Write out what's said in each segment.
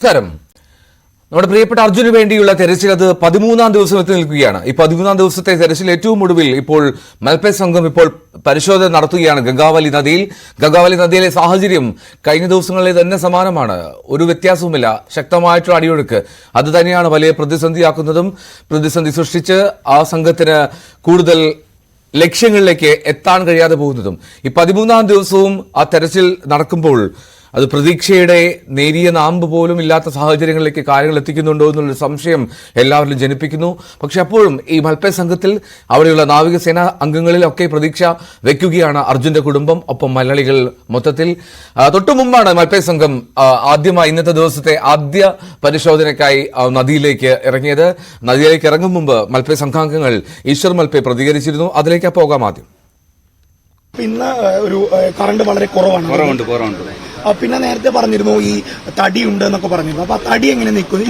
നമസ്കാരം. നമ്മുടെ പ്രിയപ്പെട്ട അർജുന് വേണ്ടിയുള്ള തെരച്ചിൽ അത് 13-ാം ദിവസം എത്തി നിൽക്കുകയാണ്. ഈ 13-ാം ദിവസത്തെ തെരച്ചിൽ ഏറ്റവും ഒടുവിൽ ഇപ്പോൾ മൽപ്പെ സംഘം ഇപ്പോൾ പരിശോധന നടത്തുകയാണ് ഗംഗാവലി നദിയിൽ. ഗംഗാവലി നദിയിലെ സാഹചര്യം കഴിഞ്ഞ ദിവസങ്ങളിലെ തന്നെ സമാനമാണ്. ഒരു വ്യത്യാസവുമില്ല. ശക്തമായിട്ടുള്ള അടിയൊഴുക്ക് അത് തന്നെയാണ് വലിയ പ്രതിസന്ധിയാക്കുന്നതും പ്രതിസന്ധി സൃഷ്ടിച്ച് ആ സംഘത്തിന് കൂടുതൽ ലക്ഷ്യങ്ങളിലേക്ക് എത്താൻ കഴിയാതെ പോകുന്നതും. ഈ 13-ാം ദിവസവും ആ തെരച്ചിൽ നടക്കുമ്പോൾ അത് പ്രതീക്ഷയുടെ നേരിയ നാമ്പ് പോലും ഇല്ലാത്ത സാഹചര്യങ്ങളിലേക്ക് കാര്യങ്ങൾ എത്തിക്കുന്നുണ്ടോ എന്നുള്ളൊരു സംശയം എല്ലാവരിലും ജനിപ്പിക്കുന്നു. പക്ഷെ അപ്പോഴും ഈ മൽപ്പെ സംഘത്തിൽ അവിടെയുള്ള നാവികസേനാ അംഗങ്ങളിലൊക്കെ പ്രതീക്ഷ വെക്കുകയാണ് അർജുന്റെ കുടുംബം, ഒപ്പം മലയാളികൾ മൊത്തത്തിൽ. തൊട്ടു മുമ്പാണ് മൽപ്പെ സംഘം ആദ്യമായി ഇന്നത്തെ ദിവസത്തെ ആദ്യ പരിശോധനയ്ക്കായി നദിയിലേക്ക് ഇറങ്ങിയത്. നദിയിലേക്ക് ഇറങ്ങും മുമ്പ് മൽപ്പെ സംഘാംഗങ്ങൾ ഈശ്വർ മൽപ്പെ പ്രതികരിച്ചിരുന്നു. അതിലേക്ക് പോകാം ആദ്യം. ഇന്ന് ഒരു കറണ്ട് വളരെ കുറവുണ്ട്. പിന്നെ നേരത്തെ പറഞ്ഞിരുന്നു ഈ തടി ഉണ്ട് എന്നൊക്കെ പറഞ്ഞിരുന്നു. അപ്പൊ ആ തടി എങ്ങനെ നിൽക്കും?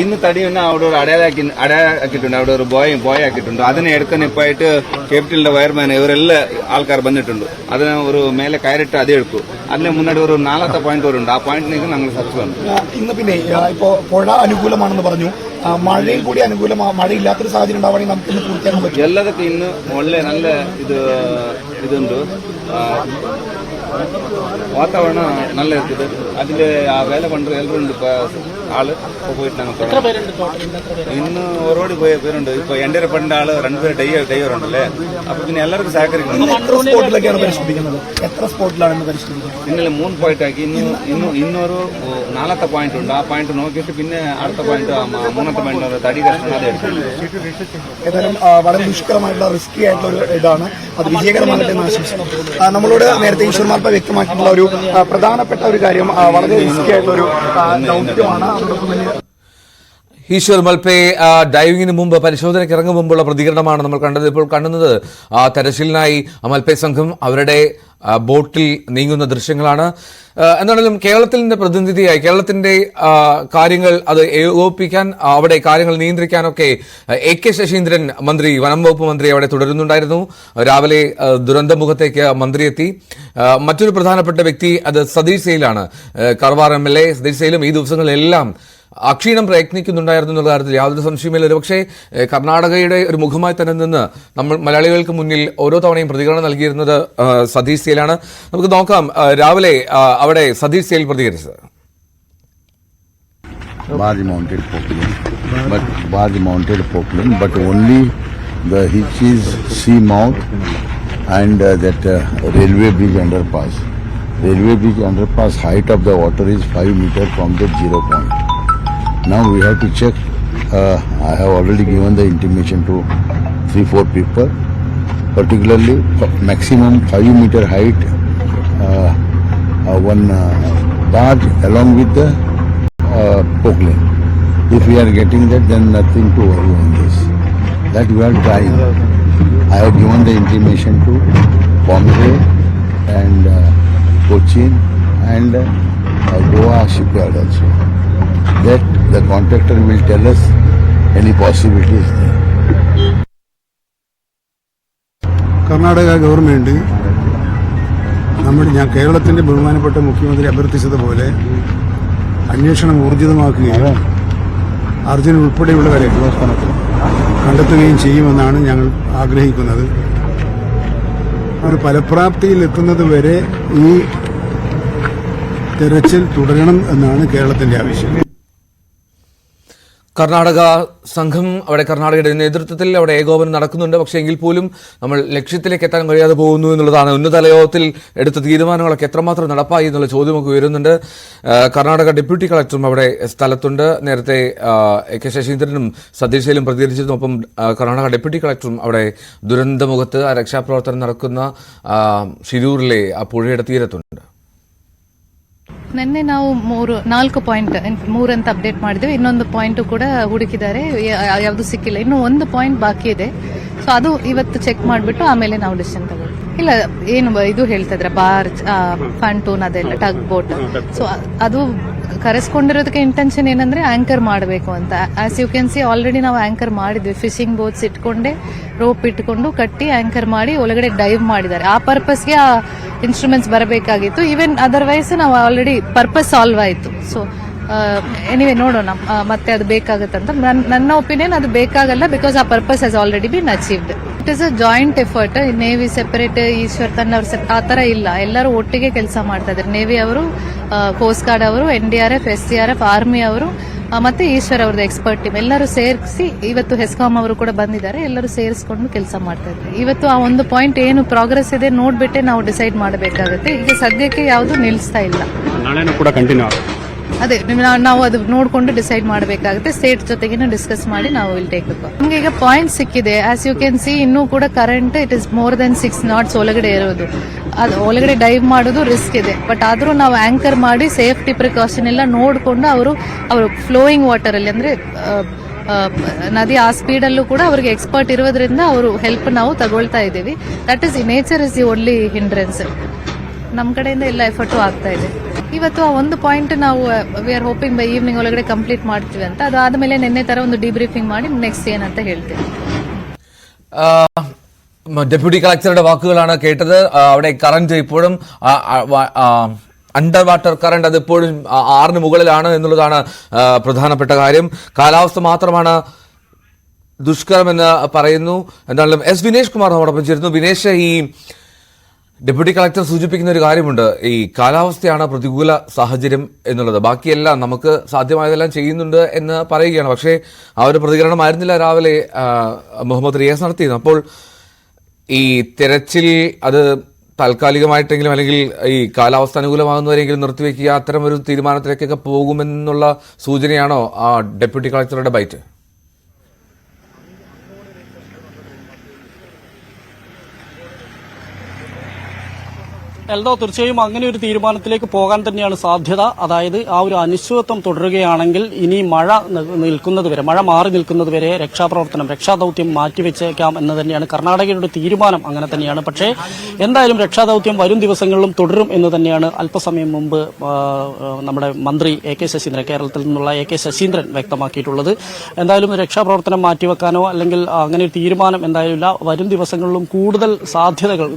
ഇന്ന് തടി അവിടെ ഒരു അടയാക്കിയിട്ടുണ്ട്. അവിടെ ഒരു ബോയ് ആക്കിയിട്ടുണ്ട്. അതിനെ എടുക്കാൻ ഇപ്പായിട്ട് ക്യാപിറ്റലിന്റെ വയർമാൻ ഇവരെല്ലാം ആൾക്കാർ വന്നിട്ടുണ്ട്. അതിന് ഒരു മേലെ കയറിട്ട് അത് എടുക്കും. അതിന് മുന്നാടി ഒരു 4ാമത്തെ പോയിന്റ് വരുന്നുണ്ട്. ആ പോയിന്റിലേക്ക് ഞങ്ങൾ സെർച്ച് വന്നു. ഇന്ന് പിന്നെ ഇപ്പോ പുഴ അനുകൂലമാണെന്ന് പറഞ്ഞു. മഴയും കൂടി മഴയില്ലാത്തൊരു സാഹചര്യം ഉണ്ടാവുകയാണെങ്കിൽ നമുക്ക് ഇന്ന് പൂർത്തിയാക്കാൻ പറ്റും. എല്ലാതൊക്കെ ഇന്ന് നല്ല ഇതുണ്ട്. വാതാവരണം നല്ല இருக்குது. അതില് ആ വേല പണ്ട് എല്ലറുണ്ട്. ആള് പോയിട്ട് ഇന്ന് ഒരുപാട് പേരുണ്ട്. ഇപ്പൊ എന്റെ പണ്ട ആള് 2 പേര് ഡൈവർ ഉണ്ടല്ലേ. അപ്പൊ പിന്നെ എല്ലാവർക്കും സഹകരിക്കണം. എത്ര സ്പോട്ടിലാണ് പരിശോധിക്കുന്നത്? ഇന്നലെ 3 പോയിന്റ് ആക്കി. ഇന്നൊരു 4ാമത്തെ പോയിന്റ് ഉണ്ട്. ആ പോയിന്റ് നോക്കിയിട്ട് പിന്നെ അടുത്ത പോയിന്റ് 3ാമത്തെ പോയിന്റ് തടി കഷ്ണം അത് എടുക്കും. ഏതായാലും വളരെ ദുഷ്കരമായിട്ടുള്ള റിസ്കി ആയിട്ടുള്ള ഒരു ഇതാണ്. അത് വിജയകരമാകട്ടെ എന്ന് ആശംസിക്കുന്നു. നമ്മളോട് നേരത്തെ ഈശ്വർ മൽപ്പെ വ്യക്തമാക്കിയിട്ടുള്ള ഒരു പ്രധാനപ്പെട്ട ഒരു കാര്യം വളരെ റിസ്കി ആയിട്ടുള്ള ഒരു ദൗത്യമാണ്. ഈശ്വർ മൽപ്പെ ഡൈവിംഗിന് മുമ്പ് പരിശോധനയ്ക്ക് ഇറങ്ങും മുമ്പുള്ള പ്രതികരണമാണ് നമ്മൾ കണ്ടത്. ഇപ്പോൾ കാണുന്നത് തെരച്ചിലിനായി മൽപ്പെ സംഘം അവരുടെ ബോട്ടിൽ നീങ്ങുന്ന ദൃശ്യങ്ങളാണ്. എന്നാണെങ്കിലും കേരളത്തിന്റെ പ്രതിനിധിയായി കേരളത്തിന്റെ കാര്യങ്ങൾ അത് ഏകോപിപ്പിക്കാൻ അവിടെ കാര്യങ്ങൾ നിയന്ത്രിക്കാനൊക്കെ AK ശശീന്ദ്രൻ മന്ത്രി, വനം വകുപ്പ് മന്ത്രി അവിടെ തുടരുന്നുണ്ടായിരുന്നു. രാവിലെ ദുരന്തമുഖത്തേക്ക് മന്ത്രി എത്തി. മറ്റൊരു പ്രധാനപ്പെട്ട വ്യക്തി അത് സതീഷ് സെയിലാണ്. കർവാർ MLA സതീഷ് സെയിലും ഈ ദിവസങ്ങളിലെല്ലാം അക്ഷീണം പ്രയത്നിക്കുന്നുണ്ടായിരുന്നു എന്നുള്ള കാര്യത്തിൽ യാതൊരു സംശയമില്ല. ഒരുപക്ഷെ കർണാടകയുടെ ഒരു മുഖമായി തന്നെ നിന്ന് നമ്മൾ മലയാളികൾക്ക് മുന്നിൽ ഓരോ തവണയും പ്രതികരണം നൽകിയിരുന്നത് സതീഷ് സെയിലാണ്. നമുക്ക് നോക്കാം രാവിലെ അവിടെ സതീഷ് സെയിൽ പ്രതികരിച്ചത്. Mounted Poplin, but only the Hitchis sea mouth and that railway bridge underpass. Railway bridge underpass height of the water is 5 meters from the 0 point. Now we have to check. I have already given the intimation to 3-4 people, particularly maximum 5 meter height one barge along with the Poplin. If we are getting that, then nothing to worry on this. That we are trying. I have given the intimation to Bombay and Cochin and Goa shipyard also. That the contractor will tell us any possibilities there. Karnataka government കേരളത്തിന്റെ ബഹുമാനപ്പെട്ട മുഖ്യമന്ത്രി അഭ്യർത്ഥിച്ചതുപോലെ അന്വേഷണം ഊർജിതമാക്കുകയും അർജുൻ ഉൾപ്പെടെയുള്ളവരെ കണ്ടെത്തുകയും ചെയ്യുമെന്നാണ് ഞങ്ങൾ ആഗ്രഹിക്കുന്നത്. ഒരു ഫലപ്രാപ്തിയിൽ എത്തുന്നത് വരെ ഈ തെരച്ചിൽ തുടരണം എന്നാണ് കേരളത്തിന്റെ ആവശ്യം. കർണാടക സംഘം അവിടെ കർണാടകയുടെ നേതൃത്വത്തിൽ അവിടെ ഏകോപനം നടക്കുന്നുണ്ട്. പക്ഷേ എങ്കിൽ പോലും നമ്മൾ ലക്ഷ്യത്തിലേക്ക് എത്താൻ കഴിയാതെ പോകുന്നു എന്നുള്ളതാണ്. ഉന്നതതല യോഗത്തിൽ എടുത്ത തീരുമാനങ്ങളൊക്കെ എത്രമാത്രം നടപ്പായി എന്നുള്ള ചോദ്യമൊക്കെ ഉയരുന്നുണ്ട്. കർണാടക ഡെപ്യൂട്ടി കളക്ടറും അവിടെ സ്ഥലത്തുണ്ട്. നേരത്തെ AK ശശീന്ദ്രനും സതീഷ് സെയിലും പ്രതികരിച്ചിരുന്നു. ഒപ്പം കർണാടക ഡെപ്യൂട്ടി കളക്ടറും അവിടെ ദുരന്തമുഖത്ത് രക്ഷാപ്രവർത്തനം നടക്കുന്ന ഷിരൂരിലെ ആ പുഴയുടെ തീരത്തുണ്ട്. ನಿನ್ನೆ ನಾವು 4 ಪಾಯಿಂಟ್ 3 ಅಂತ ಅಪ್ಡೇಟ್ ಮಾಡಿದ್ವಿ. ಇನ್ನೊಂದು ಪಾಯಿಂಟ್ ಕೂಡ ಹುಡುಕಿದ್ದಾರೆ, ಯಾವುದು ಸಿಕ್ಕಿಲ್ಲ. ಇನ್ನು ಒಂದು ಪಾಯಿಂಟ್ ಬಾಕಿ ಇದೆ. ಸೊ ಅದು ಇವತ್ತು ಚೆಕ್ ಮಾಡಿಬಿಟ್ಟು ಆಮೇಲೆ ನಾವು ಡಿಸಿಷನ್ ತಗೊಳ್ತೀವಿ. ಇಲ್ಲ ಏನು ಇದು ಹೇಳ್ತಾ ಇದ್ರೆ ಬಾರ್ಜ್, ಫಂಟೂನ್ ಅದೆಲ್ಲ ಟಗ್ ಬೋಟ್. ಸೊ ಅದು ಕರೆಸ್ಕೊಂಡಿರೋದಕ್ಕೆ ಇಂಟೆನ್ಷನ್ ಏನಂದ್ರೆ ಆಂಕರ್ ಮಾಡಬೇಕು ಅಂತ. As you can see already ನಾವು ಆಂಕರ್ ಮಾಡಿದ್ವಿ. ಫಿಶಿಂಗ್ ಬೋಟ್ಸ್ ಇಟ್ಕೊಂಡೆ ರೋಪ್ ಇಟ್ಕೊಂಡು ಕಟ್ಟಿ ಆಂಕರ್ ಮಾಡಿ ಒಳಗಡೆ ಡೈವ್ ಮಾಡಿದ್ದಾರೆ. ಆ ಪರ್ಪಸ್ಗೆ ಆ ಇನ್ಸ್ಟ್ರೂಮೆಂಟ್ಸ್ ಬರಬೇಕಾಗಿತ್ತು. ಈವನ್ ಅದರ್ವೈಸ್ ನಾವು ಆಲ್ರೆಡಿ ಪರ್ಪಸ್ ಸಾಲ್ವ್ ಆಯಿತು. ಸೊ ಎನಿವೆ ನೋಡೋಣ ಮತ್ತೆ ಅದು ಬೇಕಾಗುತ್ತಂತ. ನನ್ನ ಒಪಿನಿಯನ್ ಅದು ಬೇಕಾಗಲ್ಲ, ಬಿಕಾಸ್ ಆ purpose has already been achieved. It is a joint effort. Navy separate, Ishwar ತಂಡ ಅವ್ರು ಆ ತರ ಇಲ್ಲ, ಎಲ್ಲರೂ ಒಟ್ಟಿಗೆ ಕೆಲಸ ಮಾಡ್ತಾ ಇದ್ದಾರೆ. ನೇವಿ ಅವರು, ಕೋಸ್ಟ್ ಗಾರ್ಡ್ ಅವರು, NDRF, SCRF, ಆರ್ಮಿ ಅವರು ಮತ್ತೆ ಈಶ್ವರ್ ಅವ್ರದ್ದು ಎಕ್ಸ್ಪರ್ಟ್ ಟೀಮ್ ಎಲ್ಲರೂ ಸೇರಿಸಿ ಇವತ್ತು ಹೆಸ್ಕಾಂ ಅವರು ಕೂಡ ಬಂದಿದ್ದಾರೆ. ಎಲ್ಲರೂ ಸೇರಿಸ್ಕೊಂಡು ಕೆಲಸ ಮಾಡ್ತಾ ಇದ್ದಾರೆ. ಇವತ್ತು ಆ ಒಂದು ಪಾಯಿಂಟ್ ಏನು ಪ್ರೋಗ್ರೆಸ್ ಇದೆ ನೋಡ್ಬಿಟ್ಟೆ ನಾವು ಡಿಸೈಡ್ ಮಾಡಬೇಕಾಗುತ್ತೆ. ಈಗ ಸದ್ಯಕ್ಕೆ ಯಾವುದು ನಿಲ್ಲಿಸ್ತಾ ಇಲ್ಲ. ನಾಳೆನೂ ಕೂಡ ಕಂಟಿನ್ಯೂ ಅದೇ ನಾವು ಅದು ನೋಡ್ಕೊಂಡು ಡಿಸೈಡ್ ಮಾಡಬೇಕಾಗುತ್ತೆ. ಸ್ಟೇಟ್ ಜೊತೆಗೇನು ಡಿಸ್ಕಸ್ ಮಾಡಿ ನಾವು ಇಲ್ಲಿ ಟೇಕ್ ಅಪ್. ನಮ್ಗೆ ಈಗ ಪಾಯಿಂಟ್ ಸಿಕ್ಕಿದೆ. ಆಸ್ ಯು ಕ್ಯಾನ್ ಸಿ, ಇನ್ನೂ ಕೂಡ current it is more than 6 knots ಒಳಗಡೆ ಇರೋದು. ಅದು ಒಳಗಡೆ ಡೈವ್ ಮಾಡೋದು ರಿಸ್ಕ್ ಇದೆ. ಬಟ್ ಆದ್ರೂ ನಾವು ಆಂಕರ್ ಮಾಡಿ ಸೇಫ್ಟಿ ಪ್ರಿಕಾಷನ್ ಎಲ್ಲ ನೋಡಿಕೊಂಡು ಅವರು ಫ್ಲೋಯಿಂಗ್ ವಾಟರ್ ಅಲ್ಲಿ ಅಂದ್ರೆ ನದಿ ಆ ಸ್ಪೀಡ್ ಅಲ್ಲೂ ಕೂಡ ಅವರಿಗೆ ಎಕ್ಸ್ಪರ್ಟ್ ಇರೋದ್ರಿಂದ ಅವರು ಹೆಲ್ಪ್ ನಾವು ತಗೊಳ್ತಾ ಇದ್ದೀವಿ. That is nature is the only hindrance. ನಮ್ಮ ಕಡೆಯಿಂದ ಎಲ್ಲ ಎಫರ್ಟು ಆಗ್ತಾ ಇದೆ. ಇವತ್ತು ಆ ಒಂದು ಪಾಯಿಂಟ್ ನಾವು we are hoping by evening ಒಳಗಡೆ ಕಂಪ್ಲೀಟ್ ಮಾಡ್ತೀವಿ ಅಂತ. ಅದು ಆದ್ಮೇಲೆ ನಿನ್ನೆ ತರ ಒಂದು ഡിബ്രീഫിംഗ് ಮಾಡಿ നെക്സ്റ്റ് ಏನಂತ ಹೇಳ್ತೀವಿ. ഡെപ്യൂട്ടി കളക്ടറുടെ വാക്കുകളാണ് കേട്ടത്. അവിടെ കറന്റ് ഇപ്പോഴും അണ്ടർ വാട്ടർ കറന്റ് അത് ഇപ്പോഴും 6 മുകളിലാണ് എന്നുള്ളതാണ് പ്രധാനപ്പെട്ട കാര്യം. കാലാവസ്ഥ മാത്രമാണ് ദുഷ്കരമെന്ന് പറയുന്നു. എന്തായാലും എസ് വിനേഷ് കുമാർ നമ്മോടൊപ്പം ചേരുന്നു. വിനേഷ്, ഈ ഡെപ്യൂട്ടി കളക്ടർ സൂചിപ്പിക്കുന്ന ഒരു കാര്യമുണ്ട്, ഈ കാലാവസ്ഥയാണ് പ്രതികൂല സാഹചര്യം എന്നുള്ളത്. ബാക്കിയെല്ലാം നമുക്ക് സാധ്യമായതെല്ലാം ചെയ്യുന്നുണ്ട് എന്ന് പറയുകയാണ്. പക്ഷേ ആ ഒരു പ്രതികരണമായിരുന്നില്ല രാവിലെ മുഹമ്മദ് റിയാസ് നടത്തിയത്. അപ്പോൾ ഈ തെരച്ചിൽ അത് താൽക്കാലികമായിട്ടെങ്കിലും അല്ലെങ്കിൽ ഈ കാലാവസ്ഥ അനുകൂലമാകുന്നവരെങ്കിലും നിർത്തിവെക്കുക, അത്തരം ഒരു തീരുമാനത്തിലേക്കൊക്കെ പോകുമെന്നുള്ള സൂചനയാണോ ആ ഡെപ്യൂട്ടി കളക്ടറുടെ ബൈറ്റ്? എൽദോ, തീർച്ചയായും അങ്ങനെ ഒരു തീരുമാനത്തിലേക്ക് പോകാൻ തന്നെയാണ് സാധ്യത. അതായത് ആ ഒരു അനിശ്ചിതത്വം തുടരുകയാണെങ്കിൽ ഇനി മഴ നിൽക്കുന്നതുവരെ, മഴ മാറി നിൽക്കുന്നതുവരെ രക്ഷാപ്രവർത്തനം, രക്ഷാദൌത്യം മാറ്റിവെച്ചേക്കാം എന്ന് തന്നെയാണ് കർണാടകയുടെ തീരുമാനം. അങ്ങനെ തന്നെയാണ്. പക്ഷേ എന്തായാലും രക്ഷാദൌത്യം വരും ദിവസങ്ങളിലും തുടരും എന്ന് തന്നെയാണ് അല്പസമയം മുമ്പ് നമ്മുടെ മന്ത്രി AK ശശീന്ദ്രൻ, കേരളത്തിൽ നിന്നുള്ള AK ശശീന്ദ്രൻ വ്യക്തമാക്കിയിട്ടുള്ളത്. എന്തായാലും രക്ഷാപ്രവർത്തനം മാറ്റിവെക്കാനോ അല്ലെങ്കിൽ അങ്ങനെ ഒരു തീരുമാനം എന്തായാലും ഇല്ല. വരും ദിവസങ്ങളിലും കൂടുതൽ സാധ്യതകൾ,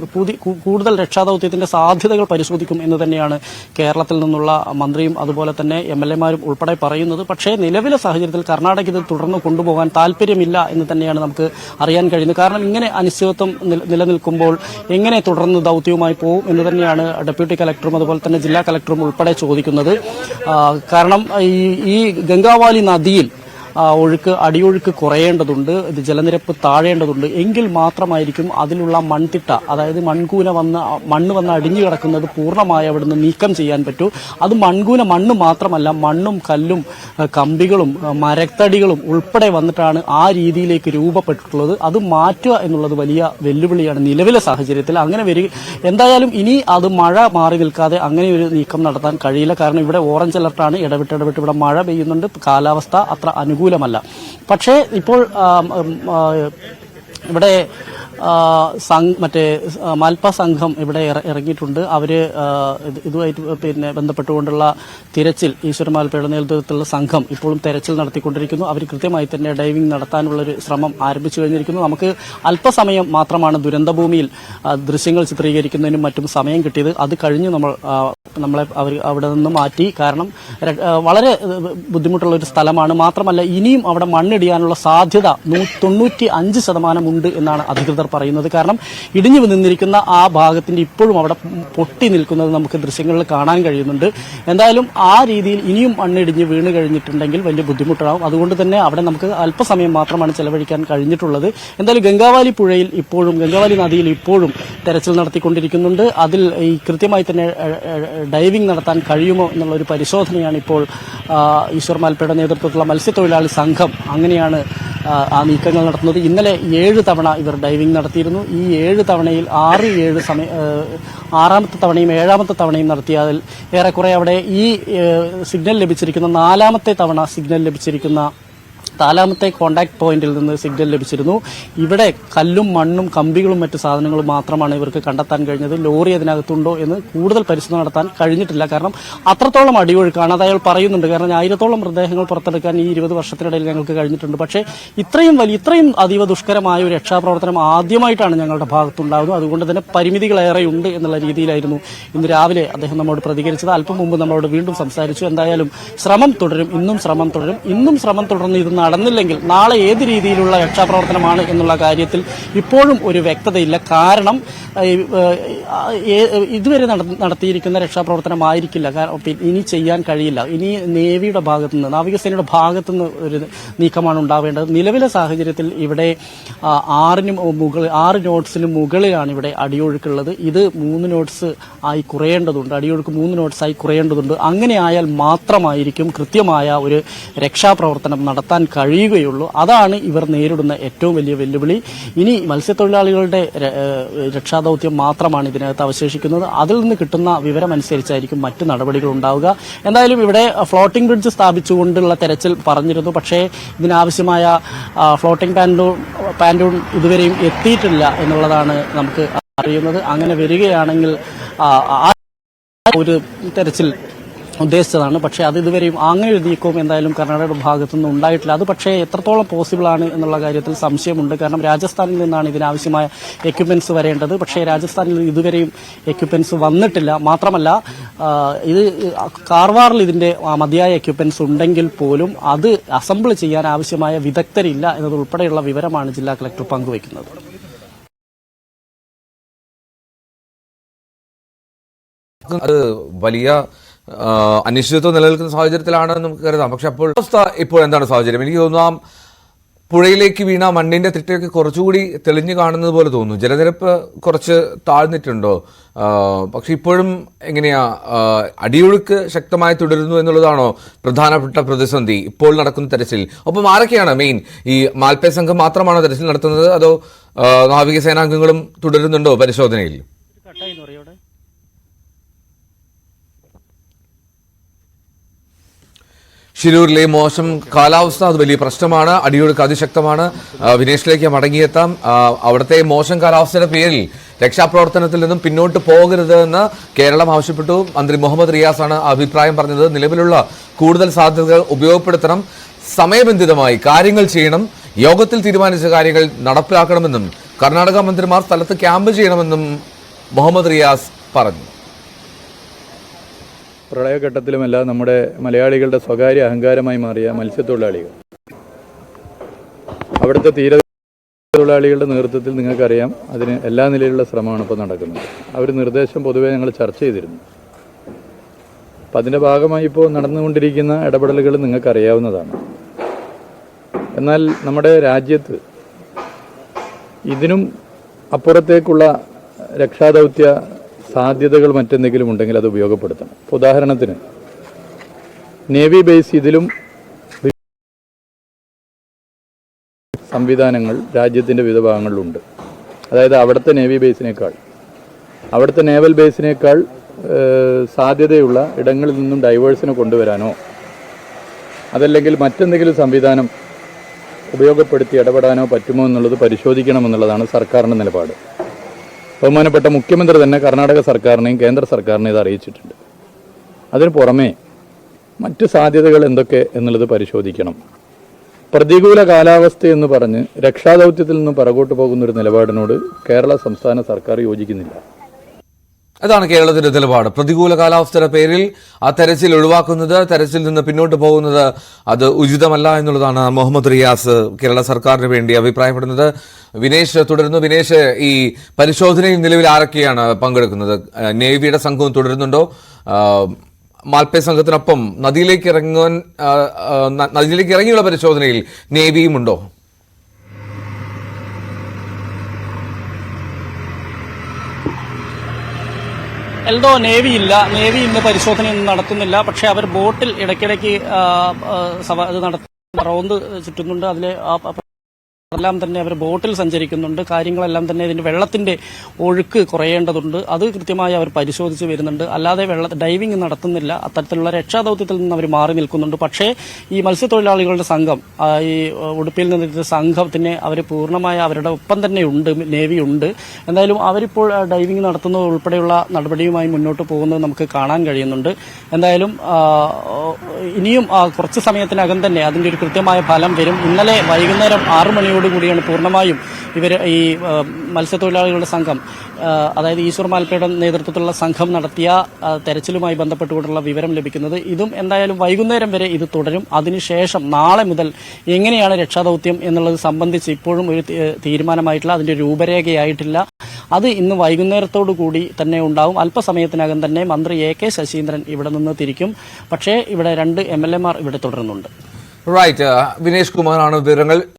കൂടുതൽ രക്ഷാദൌത്യത്തിന്റെ സാധ്യതകൾ പരിശോധിക്കും എന്ന് തന്നെയാണ് കേരളത്തിൽ നിന്നുള്ള മന്ത്രിയും അതുപോലെ തന്നെ MLA-മാരും ഉൾപ്പെടെ പറയുന്നത്. പക്ഷേ നിലവിലെ സാഹചര്യത്തിൽ കർണാടക ഇത് തുടർന്ന് കൊണ്ടുപോകാൻ താല്പര്യമില്ല എന്ന് തന്നെയാണ് നമുക്ക് അറിയാൻ കഴിയുന്നത്. കാരണം ഇങ്ങനെ അനിശ്ചിതത്വം നിലനിൽക്കുമ്പോൾ എങ്ങനെ തുടർന്ന് ദൌത്യവുമായി പോകും എന്ന് തന്നെയാണ് ഡെപ്യൂട്ടി കളക്ടറും അതുപോലെ തന്നെ ജില്ലാ കളക്ടറും ഉൾപ്പെടെ ചോദിക്കുന്നത്. കാരണം ഈ ഗംഗാവാലി നദിയിൽ അടിയൊഴുക്ക് കുറയേണ്ടതുണ്ട്, ഇത് ജലനിരപ്പ് താഴേണ്ടതുണ്ട്. എങ്കിൽ മാത്രമായിരിക്കും അതിലുള്ള മൺതിട്ട, അതായത് മണ്ണ് വന്ന് അടിഞ്ഞു കിടക്കുന്നത് പൂർണ്ണമായി അവിടുന്ന് നീക്കം ചെയ്യാൻ പറ്റൂ. അത് മണ്ണ് മാത്രമല്ല, മണ്ണും കല്ലും കമ്പികളും മരത്തടികളും ഉൾപ്പെടെ വന്നിട്ടാണ് ആ രീതിയിലേക്ക് രൂപപ്പെട്ടിട്ടുള്ളത്. അത് മാറ്റുക എന്നുള്ളത് വലിയ വെല്ലുവിളിയാണ് നിലവിലെ സാഹചര്യത്തിൽ. അങ്ങനെ എന്തായാലും ഇനി അത് മഴ മാറി നിൽക്കാതെ അങ്ങനെ ഒരു നീക്കം നടത്താൻ കഴിയില്ല. കാരണം ഇവിടെ ഓറഞ്ച് അലർട്ടാണ്, ഇടവിട്ട് ഇവിടെ മഴ പെയ്യുന്നുണ്ട്. കാലാവസ്ഥ അത്ര അനുകൂലമല്ല. പക്ഷേ ഇപ്പോൾ ഇവിടെ മറ്റേ മാൽപ്പ സംഘം ഇവിടെ ഇറങ്ങിയിട്ടുണ്ട്. അവര് ഇതുമായിട്ട് ബന്ധപ്പെട്ടുകൊണ്ടുള്ള തിരച്ചിൽ, ഈശ്വര മാൽപ്പയുടെ നേതൃത്വത്തിലുള്ള സംഘം ഇപ്പോഴും തെരച്ചിൽ നടത്തിക്കൊണ്ടിരിക്കുന്നു. അവർ കൃത്യമായി തന്നെ ഡൈവിംഗ് നടത്താനുള്ളൊരു ശ്രമം ആരംഭിച്ചു കഴിഞ്ഞിരിക്കുന്നു. നമുക്ക് അല്പസമയം മാത്രമാണ് ദുരന്തഭൂമിയിൽ ദൃശ്യങ്ങൾ ചിത്രീകരിക്കുന്നതിനും മറ്റും സമയം കിട്ടിയത്. അത് കഴിഞ്ഞ് നമ്മളെ അവർ അവിടെ നിന്ന് മാറ്റി. കാരണം വളരെ ബുദ്ധിമുട്ടുള്ള ഒരു സ്ഥലമാണ്. മാത്രമല്ല ഇനിയും അവിടെ മണ്ണിടിയാനുള്ള സാധ്യത 95% ഉണ്ട് എന്നാണ് അധികൃതർ പറയുന്നത്. കാരണം ഇടിഞ്ഞു നിന്നിരിക്കുന്ന ആ ഭാഗത്തിന്റെ ഇപ്പോഴും അവിടെ പൊട്ടി നിൽക്കുന്നത് നമുക്ക് ദൃശ്യങ്ങളിൽ കാണാൻ കഴിയുന്നുണ്ട്. എന്തായാലും ആ രീതിയിൽ ഇനിയും മണ്ണിടിഞ്ഞ് വീണ് കഴിഞ്ഞിട്ടുണ്ടെങ്കിൽ വലിയ ബുദ്ധിമുട്ടാവും. അതുകൊണ്ട് തന്നെ അവിടെ നമുക്ക് അല്പസമയം മാത്രമാണ് ചെലവഴിക്കാൻ കഴിഞ്ഞിട്ടുള്ളത്. എന്തായാലും ഗംഗാവാലി നദിയിൽ ഇപ്പോഴും തെരച്ചിൽ നടത്തിക്കൊണ്ടിരിക്കുന്നുണ്ട്. അതിൽ ഈ കൃത്യമായി തന്നെ ഡൈവിംഗ് നടത്താൻ കഴിയുമോ എന്നുള്ള ഒരു പരിശോധനയാണ് ഇപ്പോൾ ഈശ്വർ മാൽപ്പയുടെ നേതൃത്വത്തിലുള്ള മത്സ്യത്തൊഴിലാളി സംഘം അങ്ങനെയാണ് ആ നീക്കങ്ങൾ നടത്തുന്നത്. ഇന്നലെ 7 തവണ ഇവർ ഡൈവിംഗ് നടത്തിയിരുന്നു. ഈ 7 തവണയിൽ 6ാമത്തെ തവണയും 7ാമത്തെ തവണയും നടത്തിയതിൽ ഏറെക്കുറെ അവിടെ ഈ സിഗ്നൽ ലഭിച്ചിരിക്കുന്ന 4ാമത്തെ തവണ സിഗ്നൽ ലഭിച്ചിരിക്കുന്ന നാലാമത്തെ കോണ്ടാക്ട് പോയിന്റിൽ നിന്ന് സിഗ്നൽ ലഭിച്ചിരുന്നു. ഇവിടെ കല്ലും മണ്ണും കമ്പികളും മറ്റു സാധനങ്ങളും മാത്രമാണ് ഇവർക്ക് കണ്ടെത്താൻ കഴിഞ്ഞത്. ലോറി അതിനകത്തുണ്ടോ എന്ന് കൂടുതൽ പരിശോധന നടത്താൻ കഴിഞ്ഞിട്ടില്ല. കാരണം അത്രത്തോളം അടിയൊഴുക്കാണ്. അത് അയാൾ പറയുന്നുണ്ട്. കാരണം 1000-ഓളം മൃതദേഹങ്ങൾ പുറത്തെടുക്കാൻ ഈ 20 വർഷത്തിനിടയിൽ ഞങ്ങൾക്ക് കഴിഞ്ഞിട്ടുണ്ട്. പക്ഷേ ഇത്രയും അതീവ ദുഷ്കരമായ ഒരു രക്ഷാപ്രവർത്തനം ആദ്യമായിട്ടാണ് ഞങ്ങളുടെ ഭാഗത്തുണ്ടാകുന്നത്. അതുകൊണ്ട് തന്നെ പരിമിതികളേറെയുണ്ട് എന്നുള്ള രീതിയിലായിരുന്നു ഇന്ന് രാവിലെ അദ്ദേഹം നമ്മോട് പ്രതികരിച്ചത്. അല്പം മുമ്പ് നമ്മളോട് വീണ്ടും സംസാരിച്ചു. എന്തായാലും ശ്രമം തുടരും, ഇന്നും ശ്രമം തുടർന്ന് ഇത് നടന്നില്ലെങ്കിൽ നാളെ ഏത് രീതിയിലുള്ള രക്ഷാപ്രവർത്തനമാണ് എന്നുള്ള കാര്യത്തിൽ ഇപ്പോഴും ഒരു വ്യക്തതയില്ല. കാരണം ഇതുവരെ നടത്തിയിരിക്കുന്ന രക്ഷാപ്രവർത്തനമായിരിക്കില്ല. ഇനി ചെയ്യാൻ കഴിയില്ല. ഇനി നേവിയുടെ ഭാഗത്തുനിന്ന്, നാവികസേനയുടെ ഭാഗത്തുനിന്ന് ഒരു നീക്കമാണ് ഉണ്ടാവേണ്ടത്. നിലവിലെ സാഹചര്യത്തിൽ ഇവിടെ 6 നോട്ട്സിന് മുകളിലാണ് ഇവിടെ അടിയൊഴുക്കുള്ളത്. ഇത് 3 നോട്ട്സ് ആയി കുറയേണ്ടതുണ്ട്. അടിയൊഴുക്ക് 3 നോട്ട്സ് ആയി കുറയേണ്ടതുണ്ട്. അങ്ങനെ ആയാൽ മാത്രമായിരിക്കും കൃത്യമായ ഒരു രക്ഷാപ്രവർത്തനം നടത്താൻ കഴിയുകയുള്ളൂ. അതാണ് ഇവർ നേരിടുന്ന ഏറ്റവും വലിയ വെല്ലുവിളി. ഇനി മത്സ്യത്തൊഴിലാളികളുടെ രക്ഷാദൌത്യം മാത്രമാണ് ഇതിനകത്ത് അവശേഷിക്കുന്നത്. അതിൽ നിന്ന് കിട്ടുന്ന വിവരമനുസരിച്ചായിരിക്കും മറ്റ് നടപടികൾ ഉണ്ടാവുക. എന്തായാലും ഇവിടെ ഫ്ലോട്ടിംഗ് ബ്രിഡ്ജ് സ്ഥാപിച്ചുകൊണ്ടുള്ള തെരച്ചിൽ പറഞ്ഞിരുന്നു. പക്ഷേ ഇതിനാവശ്യമായ ഫ്ലോട്ടിംഗ് പാൻഡൂൺ ഇതുവരെയും എത്തിയിട്ടില്ല എന്നുള്ളതാണ് നമുക്ക് അറിയുന്നത്. അങ്ങനെ വരികയാണെങ്കിൽ ഒരു തെരച്ചിൽ ഉദ്ദേശിച്ചതാണ്. പക്ഷേ അത് ഇതുവരെയും അങ്ങനെ ഒരു നീക്കവും എന്തായാലും കർണാടകയുടെ ഭാഗത്തുനിന്ന് ഉണ്ടായിട്ടില്ല. അത് പക്ഷേ എത്രത്തോളം പോസിബിൾ ആണ് എന്നുള്ള കാര്യത്തിൽ സംശയമുണ്ട്. കാരണം രാജസ്ഥാനിൽ നിന്നാണ് ഇതിനാവശ്യമായ എക്യുപ്മെന്റ്സ് വരേണ്ടത്. പക്ഷേ രാജസ്ഥാനിൽ ഇതുവരെയും എക്യുപ്മെന്റ്സ് വന്നിട്ടില്ല. മാത്രമല്ല ഇത് കാർവാറിൽ ഇതിന്റെ മതിയായ എക്യുപ്മെന്റ്സ് ഉണ്ടെങ്കിൽ പോലും അത് അസംബിൾ ചെയ്യാൻ ആവശ്യമായ വിദഗ്ധരില്ല എന്നതുൾപ്പെടെയുള്ള വിവരമാണ് ജില്ലാ കളക്ടർ പങ്കുവയ്ക്കുന്നത്. അത് വലിയ അനിശ്ചിതത്വം നിലനിൽക്കുന്ന സാഹചര്യത്തിലാണ് നമുക്ക് കരുതാം. പക്ഷെ അപ്പോൾ അവസ്ഥ ഇപ്പോൾ എന്താണ് സാഹചര്യം? എനിക്ക് തോന്നുന്നു പുഴയിലേക്ക് വീണ മണ്ണിന്റെ തിട്ടയൊക്കെ കുറച്ചുകൂടി തെളിഞ്ഞു കാണുന്നത് പോലെ തോന്നുന്നു. ജലനിരപ്പ് കുറച്ച് താഴ്ന്നിട്ടുണ്ടോ? പക്ഷെ ഇപ്പോഴും എങ്ങനെയാ, അടിയൊഴുക്ക് ശക്തമായി തുടരുന്നു എന്നുള്ളതാണോ പ്രധാനപ്പെട്ട പ്രതിസന്ധി ഇപ്പോൾ നടക്കുന്ന തെരച്ചിൽ? ഒപ്പം ആരൊക്കെയാണ് മെയിൻ? ഈ മാൽപ്പേ സംഘം മാത്രമാണോ തെരച്ചിൽ നടത്തുന്നത്, അതോ നാവികസേനാംഗങ്ങളും തുടരുന്നുണ്ടോ പരിശോധനയിൽ? ഷിരൂരിലെ മോശം കാലാവസ്ഥ അത് വലിയ പ്രശ്നമാണ്. അടിയൊഴുക്ക് അതിശക്തമാണ്. വിനേഷിലേക്ക് മടങ്ങിയെത്താം. അവിടുത്തെ മോശം കാലാവസ്ഥയുടെ പേരിൽ രക്ഷാപ്രവർത്തനത്തിൽ നിന്നും പിന്നോട്ട് പോകരുത് എന്ന് കേരളം ആവശ്യപ്പെട്ടു. മന്ത്രി മുഹമ്മദ് റിയാസാണ് അഭിപ്രായം പറഞ്ഞത്. നിലവിലുള്ള കൂടുതൽ സാധ്യതകൾ ഉപയോഗപ്പെടുത്തണം, സമയബന്ധിതമായി കാര്യങ്ങൾ ചെയ്യണം, യോഗത്തിൽ തീരുമാനിച്ച കാര്യങ്ങൾ നടപ്പിലാക്കണമെന്നും കർണാടക മന്ത്രിമാർ സ്ഥലത്ത് ക്യാമ്പ് ചെയ്യണമെന്നും മുഹമ്മദ് റിയാസ് പറഞ്ഞു. പ്രളയഘട്ടത്തിലുമെല്ലാം നമ്മുടെ മലയാളികളുടെ സ്വകാര്യ അഹങ്കാരമായി മാറിയ മത്സ്യത്തൊഴിലാളികൾ, അവിടുത്തെ തീരത്തൊഴിലാളികളുടെ നേതൃത്വത്തിൽ നിങ്ങൾക്കറിയാം അതിന് എല്ലാ നിലയിലുള്ള ശ്രമമാണ് ഇപ്പോൾ നടക്കുന്നത്. അവർ നിർദ്ദേശം പൊതുവെ ഞങ്ങൾ ചർച്ച ചെയ്തിരുന്നു. അപ്പം അതിൻ്റെ ഭാഗമായി ഇപ്പോൾ നടന്നുകൊണ്ടിരിക്കുന്ന ഇടപെടലുകൾ നിങ്ങൾക്കറിയാവുന്നതാണ്. എന്നാൽ നമ്മുടെ രാജ്യത്ത് ഇതിനും അപ്പുറത്തേക്കുള്ള രക്ഷാദൗത്യ സാധ്യതകൾ മറ്റെന്തെങ്കിലും ഉണ്ടെങ്കിൽ അത് ഉപയോഗപ്പെടുത്തണം. ഉദാഹരണത്തിന് നേവി ബേസ് ഇതിലും സംവിധാനങ്ങൾ രാജ്യത്തിൻ്റെ വിവിധ ഭാഗങ്ങളിലുണ്ട്. അതായത് അവിടുത്തെ നേവി ബേസിനേക്കാൾ, അവിടുത്തെ നേവൽ ബേസിനേക്കാൾ സാധ്യതയുള്ള ഇടങ്ങളിൽ നിന്നും ഡൈവേഴ്സിനെ കൊണ്ടുവരാനോ അതല്ലെങ്കിൽ മറ്റെന്തെങ്കിലും സംവിധാനം ഉപയോഗപ്പെടുത്തി ഇടപെടാനോ പറ്റുമോ എന്നുള്ളത് പരിശോധിക്കണമെന്നുള്ളതാണ് സർക്കാരിൻ്റെ നിലപാട്. ബഹുമാനപ്പെട്ട മുഖ്യമന്ത്രി തന്നെ കർണാടക സർക്കാരിനെയും കേന്ദ്ര സർക്കാരിനെയും ഇത് അറിയിച്ചിട്ടുണ്ട്. അതിന് പുറമെ മറ്റ് സാധ്യതകൾ എന്തൊക്കെ എന്നുള്ളത് പരിശോധിക്കണം. പ്രതികൂല കാലാവസ്ഥ എന്ന് പറഞ്ഞ് രക്ഷാദൗത്യത്തിൽ നിന്ന് പിറകോട്ട് പോകുന്ന ഒരു നിലപാടിനോട് കേരള സംസ്ഥാന സർക്കാർ യോജിക്കുന്നില്ല. അതാണ് കേരളത്തിന്റെ നിലപാട്. പ്രതികൂല കാലാവസ്ഥയുടെ പേരിൽ ആ തെരച്ചിൽ ഒഴിവാക്കുന്നത്, തെരച്ചിൽ നിന്ന് പിന്നോട്ട് പോകുന്നത് അത് ഉചിതമല്ല എന്നുള്ളതാണ് മുഹമ്മദ് റിയാസ് കേരള സർക്കാരിന് വേണ്ടി അഭിപ്രായപ്പെടുന്നത്. വിനേഷ് തുടരുന്നു. വിനേഷ്, ഈ പരിശോധനയിൽ നിലവിൽ ആരൊക്കെയാണ് പങ്കെടുക്കുന്നത്? നേവിയുടെ സംഘവും തുടരുന്നുണ്ടോ? മാൽപ്പേ സംഘത്തിനൊപ്പം നദിയിലേക്ക് ഇറങ്ങിയുള്ള പരിശോധനയിൽ നേവിയും ഉണ്ടോ? എൽദോ, നേവി ഇല്ല. നേവി ഇന്ന് പരിശോധനയൊന്നും നടത്തുന്നില്ല. പക്ഷേ അവർ ബോട്ടിൽ ഇടയ്ക്കിടയ്ക്ക് റോന്ത് ചുറ്റുന്നുണ്ട്. അതിലെ എല്ലാം തന്നെ അവർ ബോട്ടിൽ സഞ്ചരിക്കുന്നുണ്ട്. കാര്യങ്ങളെല്ലാം തന്നെ ഇതിന്റെ വെള്ളത്തിന്റെ ഒഴുക്ക് കുറയേണ്ടതുണ്ട്. അത് കൃത്യമായി അവർ പരിശോധിച്ച് വരുന്നുണ്ട്. അല്ലാതെ ഡൈവിംഗ് നടത്തുന്നില്ല. അത്തരത്തിലുള്ള രക്ഷാദൌത്യത്തിൽ നിന്ന് അവർ മാറി നിൽക്കുന്നുണ്ട്. പക്ഷേ ഈ മത്സ്യത്തൊഴിലാളികളുടെ സംഘം, ഈ ഉടുപ്പിയിൽ നിന്നിട്ട് സംഘത്തിന് അവർ പൂർണ്ണമായ അവരുടെ ഒപ്പം തന്നെ ഉണ്ട്, നേവി ഉണ്ട്. എന്തായാലും അവരിപ്പോൾ ഡൈവിംഗ് നടത്തുന്നത് ഉൾപ്പെടെയുള്ള നടപടിയുമായി മുന്നോട്ട് പോകുന്നത് നമുക്ക് കാണാൻ കഴിയുന്നുണ്ട്. എന്തായാലും ഇനിയും കുറച്ച് സമയത്തിനകം തന്നെ അതിന്റെ ഒരു കൃത്യമായ ഫലം വരും. ഇന്നലെ വൈകുന്നേരം 6 മണിയോട് കൂടിയാണ് പൂർണ്ണമായും ഇവർ ഈ മത്സ്യത്തൊഴിലാളികളുടെ സംഘം, അതായത് ഈശ്വർ മാൽപ്പയുടെ നേതൃത്വത്തിലുള്ള സംഘം നടത്തിയ തെരച്ചിലുമായി ബന്ധപ്പെട്ടുകൊണ്ടുള്ള വിവരം ലഭിക്കുന്നത്. ഇതും എന്തായാലും വൈകുന്നേരം വരെ ഇത് തുടരും. അതിനുശേഷം നാളെ മുതൽ എങ്ങനെയാണ് രക്ഷാദൌത്യം എന്നുള്ളത് സംബന്ധിച്ച് ഇപ്പോഴും ഒരു തീരുമാനമായിട്ടില്ല, അതിന്റെ രൂപരേഖയായിട്ടില്ല. അത് ഇന്ന് വൈകുന്നേരത്തോടു കൂടി തന്നെ ഉണ്ടാവും. അല്പസമയത്തിനകം തന്നെ മന്ത്രി AK ശശീന്ദ്രൻ ഇവിടെ നിന്ന് തിരിക്കും. പക്ഷേ ഇവിടെ 2 MLA മാർ ഇവിടെ തുടരുന്നുണ്ട്. റൈറ്റ്, വിനേഷ് കുമാറാണ് വിവരങ്ങൾ.